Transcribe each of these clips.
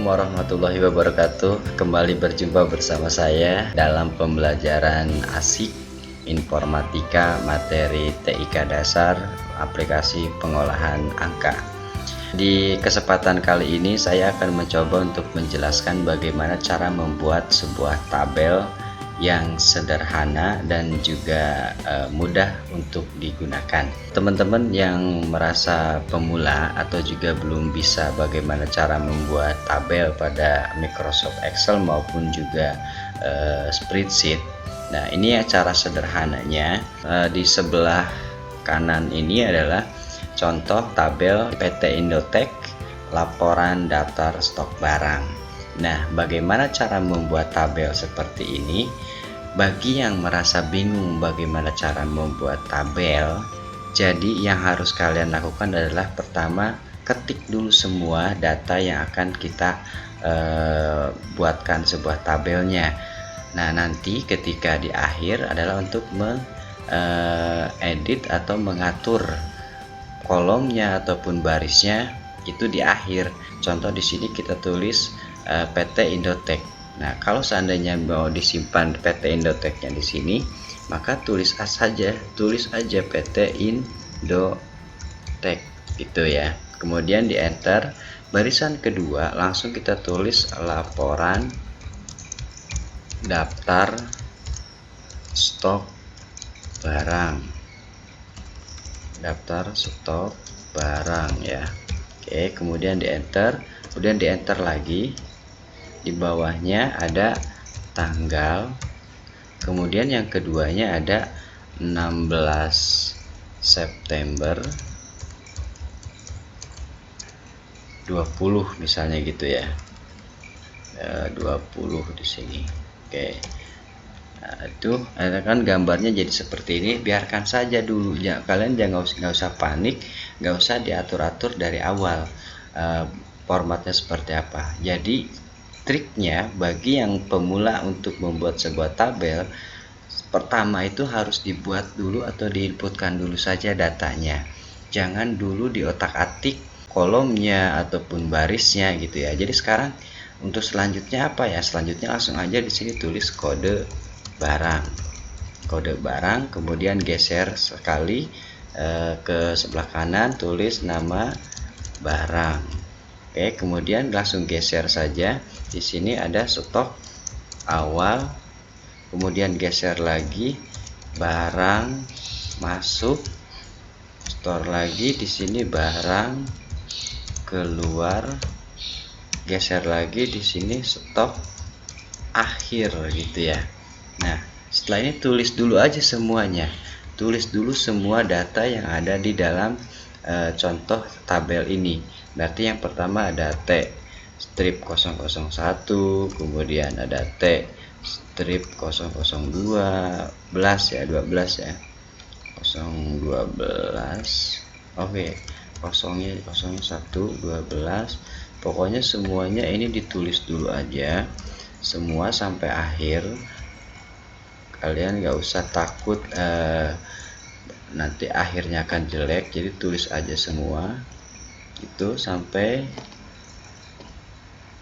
Assalamualaikum warahmatullahi wabarakatuh. Kembali berjumpa bersama saya dalam pembelajaran ASIK Informatika materi TIK dasar aplikasi pengolahan angka. Di kesempatan kali ini saya akan mencoba untuk menjelaskan bagaimana cara membuat sebuah tabel yang sederhana dan juga mudah untuk digunakan. Teman-teman yang merasa pemula atau juga belum bisa bagaimana cara membuat tabel pada Microsoft Excel maupun juga spreadsheet. Nah, ini ya cara sederhananya. Di sebelah kanan ini adalah contoh tabel PT Indotech laporan daftar stok barang. Nah, bagaimana cara membuat tabel seperti ini? Bagi yang merasa bingung bagaimana cara membuat tabel, jadi yang harus kalian lakukan adalah pertama, ketik dulu semua data yang akan kita buatkan sebuah tabelnya. Nah, nanti ketika di akhir adalah untuk mengedit atau mengatur kolomnya ataupun barisnya itu di akhir. Contoh di sini kita tulis PT Indotech. Nah, kalau seandainya mau disimpan PT Indotech-nya di sini, maka tulis aja PT Indotech gitu ya. Kemudian di enter. Barisan kedua langsung kita tulis laporan daftar stok barang. Daftar stok barang ya. Oke, kemudian di enter. Kemudian di enter lagi. Di bawahnya ada tanggal, kemudian yang keduanya ada 16 September 20 misalnya gitu ya. 20 di sini. Oke. Nah, itu kan gambarnya jadi seperti ini. Biarkan saja dulu ya, kalian jangan nggak usah panik, nggak usah diatur-atur dari awal formatnya seperti apa. Jadi triknya bagi yang pemula untuk membuat sebuah tabel, pertama itu harus dibuat dulu atau diinputkan dulu saja datanya. Jangan dulu diotak-atik kolomnya ataupun barisnya gitu ya. Jadi sekarang untuk selanjutnya apa ya? Selanjutnya langsung aja di sini tulis kode barang. Kode barang, kemudian geser sekali ke sebelah kanan, tulis nama barang. Oke, kemudian langsung geser saja. Di sini ada stok awal, kemudian geser lagi barang masuk, store lagi di sini barang keluar, geser lagi di sini stok akhir gitu ya. Nah, setelah ini tulis dulu aja semuanya. Tulis dulu semua data yang ada di dalam contoh tabel ini. Berarti yang pertama ada T strip 001, kemudian ada T strip 002 ya, 12 ya, 012. Oke, kosongnya 01 12. Pokoknya semuanya ini ditulis dulu aja semua sampai akhir. Kalian nggak usah takut nanti akhirnya akan jelek, jadi tulis aja semua itu sampai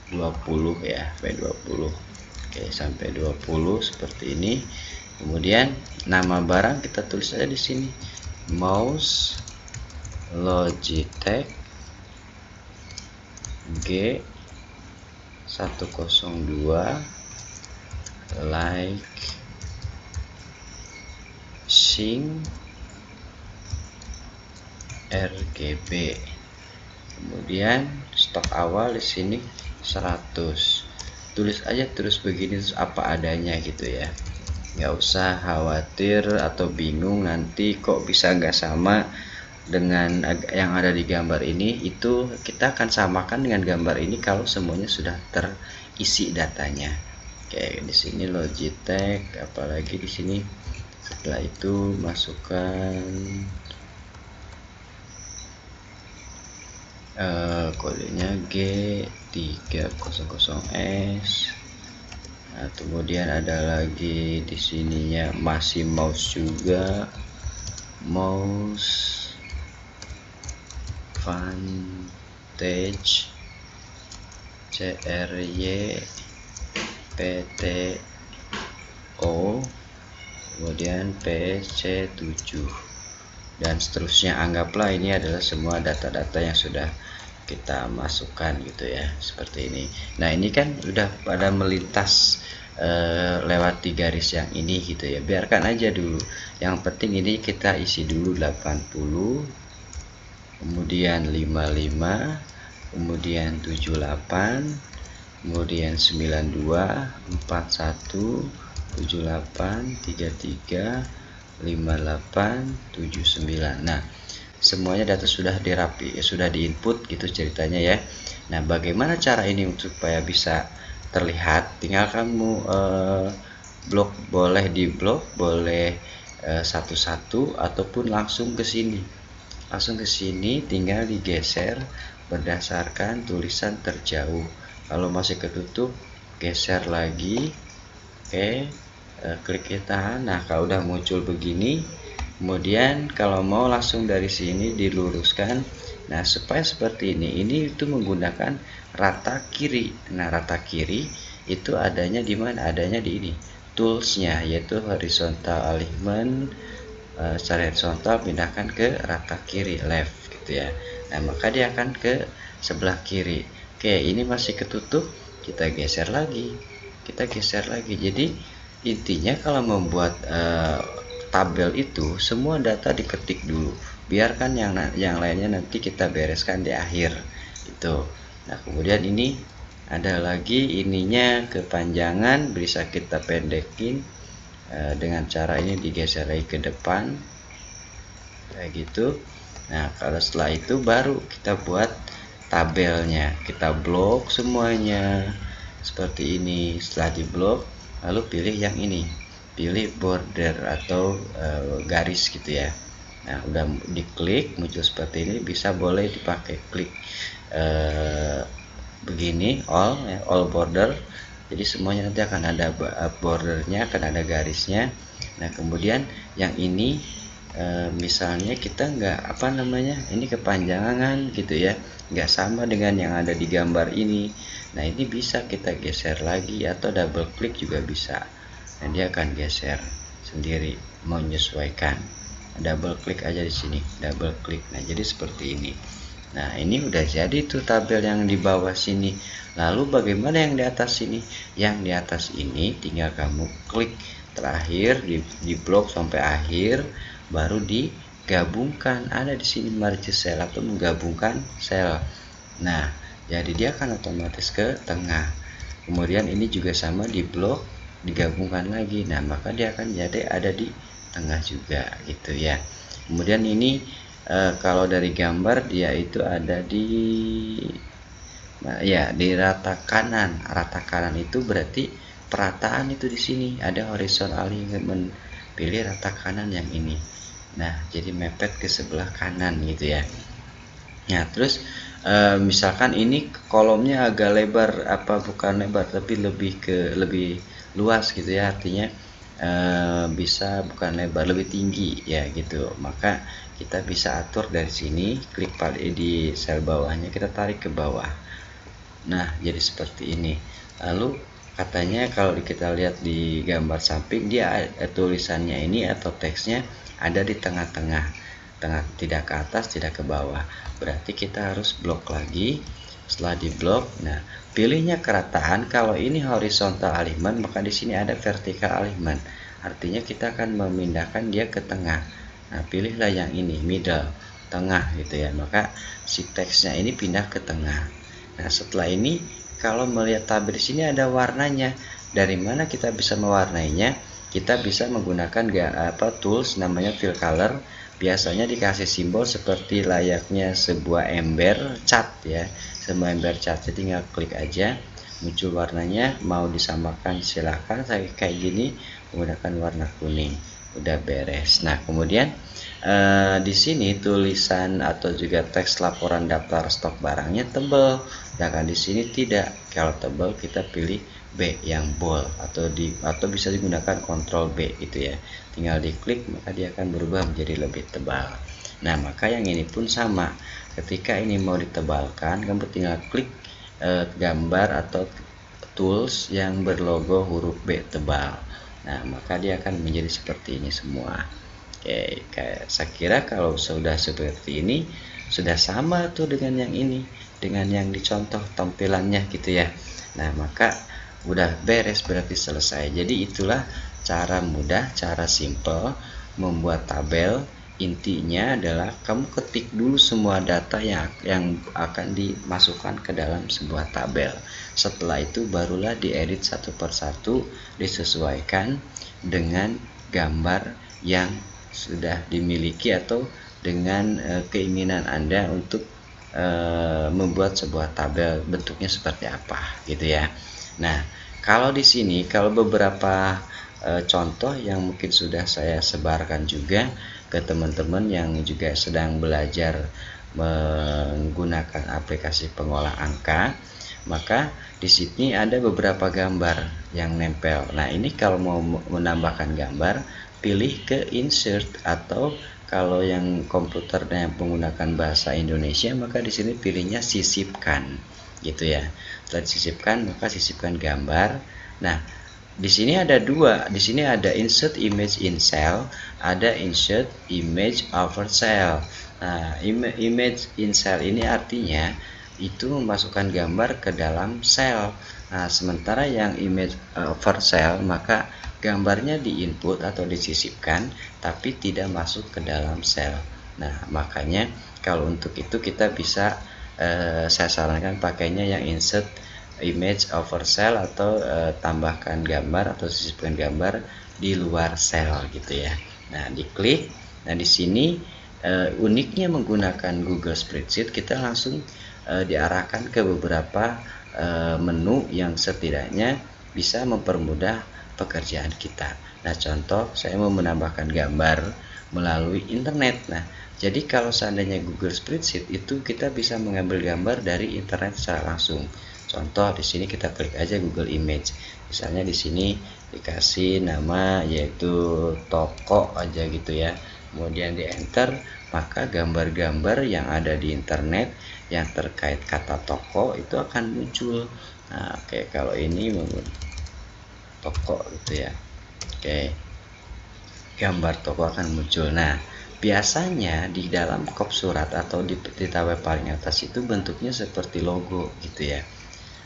20 ya, sampai 20. Oke, sampai 20 seperti ini. Kemudian nama barang kita tulis aja di sini, mouse Logitech G102 like Sing RGB. Kemudian stok awal di sini 100. Tulis aja terus begini, terus apa adanya gitu ya. Nggak usah khawatir atau bingung nanti kok bisa nggak sama dengan yang ada di gambar ini. Itu kita akan samakan dengan gambar ini kalau semuanya sudah terisi datanya. Oke, di sini Logitech, apalagi di sini. Setelah itu masukkan kodenya G300S. Nah, kemudian ada lagi di sininya masih mouse juga, mouse Vantage CRY PTO, kemudian PC7 dan seterusnya. Anggaplah ini adalah semua data-data yang sudah kita masukkan gitu ya, seperti ini. Nah ini kan udah pada melintas lewat di garis yang ini gitu ya, biarkan aja dulu. Yang penting ini kita isi dulu 80, kemudian 55, kemudian 78, kemudian 92, 41, 78, 33, 58, 79. Nah semuanya data sudah dirapi, sudah diinput gitu ceritanya ya. Nah bagaimana cara ini supaya bisa terlihat? Tinggal kamu blok, boleh di blok, boleh satu-satu, ataupun langsung ke sini. Langsung ke sini tinggal digeser berdasarkan tulisan terjauh. Kalau masih ketutup, geser lagi. Oke, klik tahan. Nah kalau udah muncul begini, kemudian kalau mau langsung dari sini diluruskan. Nah supaya seperti ini itu menggunakan rata kiri. Nah rata kiri itu adanya di mana? Adanya di ini toolsnya, yaitu horizontal alignment. Secara horizontal pindahkan ke rata kiri, left gitu ya. Nah maka dia akan ke sebelah kiri. Oke, ini masih ketutup, kita geser lagi, jadi intinya kalau membuat tabel itu semua data diketik dulu, biarkan yang lainnya nanti kita bereskan di akhir itu. Nah kemudian ini ada lagi ininya kepanjangan, bisa kita pendekin dengan cara ini, digeser lagi ke depan kayak gitu. Nah kalau setelah itu baru kita buat tabelnya, kita blok semuanya seperti ini. Setelah di blok, lalu pilih yang ini, pilih border atau garis gitu ya. Nah udah diklik muncul seperti ini, bisa boleh dipakai klik begini all border, jadi semuanya nanti akan ada bordernya, akan ada garisnya. Nah kemudian yang ini misalnya kita ini kepanjangan gitu ya, nggak sama dengan yang ada di gambar ini. Nah ini bisa kita geser lagi atau double klik juga bisa. Nah dia akan geser sendiri, menyesuaikan. Double klik aja di sini, double klik. Nah jadi seperti ini. Nah ini udah jadi tuh tabel yang di bawah sini. Lalu bagaimana yang di atas sini? Yang di atas ini tinggal kamu klik terakhir di blok sampai akhir, baru digabungkan. Ada di sini merge cell atau menggabungkan sel. Nah jadi dia akan otomatis ke tengah. Kemudian ini juga sama, di blok digabungkan lagi. Nah maka dia akan jadi ada di tengah juga gitu ya. Kemudian ini kalau dari gambar dia itu ada di di rata kanan. Rata kanan itu berarti perataan itu di sini ada horizontal alignment, pilih rata kanan yang ini. Nah jadi mepet ke sebelah kanan gitu ya. Nah terus misalkan ini kolomnya agak lebar, bukan lebar tapi lebih luas gitu ya, artinya bisa bukan lebar, lebih tinggi ya gitu. Maka kita bisa atur dari sini, klik di sel bawahnya, kita tarik ke bawah. Nah jadi seperti ini. Lalu katanya kalau kita lihat di gambar samping, dia tulisannya ini atau teksnya ada di tengah-tengah, tidak ke atas tidak ke bawah, berarti kita harus blok lagi. Setelah di blok, nah pilihnya kerataan. Kalau ini horizontal alignment, maka di sini ada vertical alignment, artinya kita akan memindahkan dia ke tengah. Nah pilihlah yang ini, middle, tengah gitu ya, maka si teksnya ini pindah ke tengah. Nah setelah ini kalau melihat tabel di sini ada warnanya. Dari mana kita bisa mewarnainya? Kita bisa menggunakan tools namanya fill color. Biasanya dikasih simbol seperti layaknya sebuah ember cat ya, sebuah ember cat. Jadi tinggal klik aja, muncul warnanya. Mau disamakan silahkan, saya kayak gini menggunakan warna kuning, udah beres. Nah kemudian di sini tulisan atau juga teks laporan daftar stok barangnya tebal, sedangkan di sini tidak. Kalau tebal kita pilih B yang bold, atau bisa digunakan Ctrl B gitu ya, tinggal diklik maka dia akan berubah menjadi lebih tebal. Nah maka yang ini pun sama, ketika ini mau ditebalkan kamu tinggal klik gambar atau tools yang berlogo huruf B tebal. Nah, maka dia akan menjadi seperti ini semua. Oke, saya kira kalau sudah seperti ini sudah sama tuh dengan yang ini, dengan yang dicontoh tampilannya gitu ya. Nah, maka udah beres, berarti selesai. Jadi itulah cara mudah, cara simple membuat tabel. Intinya adalah kamu ketik dulu semua data yang akan dimasukkan ke dalam sebuah tabel. Setelah itu barulah diedit satu persatu, disesuaikan dengan gambar yang sudah dimiliki atau dengan keinginan Anda untuk membuat sebuah tabel bentuknya seperti apa gitu ya. Nah, kalau di sini kalau beberapa contoh yang mungkin sudah saya sebarkan juga ke teman-teman yang juga sedang belajar menggunakan aplikasi pengolah angka, maka di sini ada beberapa gambar yang nempel. Nah, ini kalau mau menambahkan gambar, pilih ke insert, atau kalau yang komputernya menggunakan bahasa Indonesia maka di sini pilihnya sisipkan gitu ya. Setelah disisipkan maka sisipkan gambar. Nah, di sini ada dua, di sini ada insert image in cell, ada insert image over cell. Nah, image in cell ini artinya itu memasukkan gambar ke dalam sel. Nah, sementara yang image over cell maka gambarnya di input atau disisipkan tapi tidak masuk ke dalam sel. Nah, makanya kalau untuk itu kita bisa saya sarankan pakainya yang insert image over cell atau tambahkan gambar atau sisipkan gambar di luar sel gitu ya. Nah, diklik. Nah, di sini uniknya menggunakan Google Spreadsheet, kita langsung diarahkan ke beberapa menu yang setidaknya bisa mempermudah pekerjaan kita. Nah, contoh saya mau menambahkan gambar melalui internet. Nah, jadi kalau seandainya Google Spreadsheet itu kita bisa mengambil gambar dari internet secara langsung. Contoh di sini kita klik aja Google Image. Misalnya di sini dikasih nama yaitu toko aja gitu ya. Kemudian di enter, maka gambar-gambar yang ada di internet yang terkait kata toko itu akan muncul. Nah, oke, kalau ini toko gitu ya. Oke. Gambar toko akan muncul. Nah, biasanya di dalam kop surat atau di tabel paling atas itu bentuknya seperti logo gitu ya.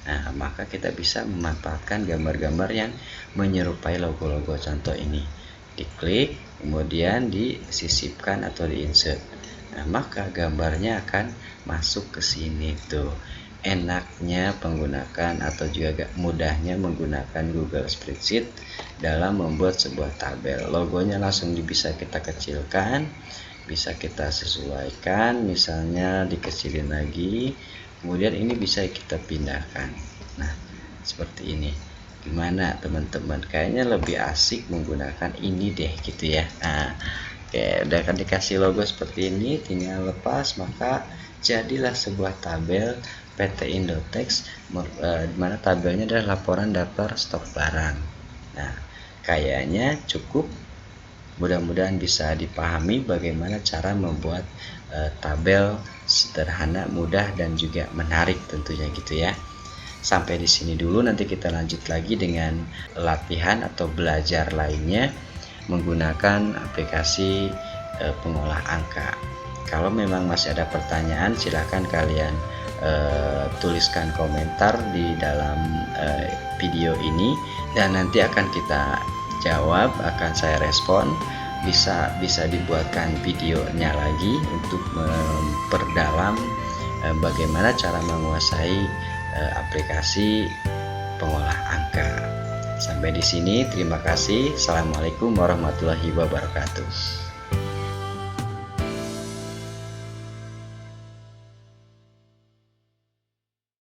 Nah, maka kita bisa memanfaatkan gambar-gambar yang menyerupai logo-logo contoh ini. Diklik, kemudian disisipkan atau diinsert. Nah, maka gambarnya akan masuk ke sini tuh. Enaknya menggunakan atau juga mudahnya menggunakan Google Spreadsheet dalam membuat sebuah tabel. Logonya langsung bisa kita kecilkan, bisa kita sesuaikan, misalnya dikecilin lagi. Kemudian ini bisa kita pindahkan. Nah, seperti ini. Gimana teman-teman? Kayaknya lebih asik menggunakan ini deh gitu ya. Nah, oke, udah kan dikasih logo seperti ini, tinggal lepas, maka jadilah sebuah tabel PT Indotex, di mana tabelnya adalah laporan daftar stok barang. Nah, kayaknya cukup. Mudah-mudahan bisa dipahami bagaimana cara membuat tabel sederhana, mudah, dan juga menarik tentunya gitu ya. Sampai di sini dulu, nanti kita lanjut lagi dengan latihan atau belajar lainnya menggunakan aplikasi pengolah angka. Kalau memang masih ada pertanyaan, silahkan kalian tuliskan komentar di dalam video ini dan nanti akan kita jawab, akan saya respon. Bisa dibuatkan videonya lagi untuk memperdalam bagaimana cara menguasai aplikasi pengolah angka. Sampai di sini, terima kasih. Assalamualaikum warahmatullahi wabarakatuh.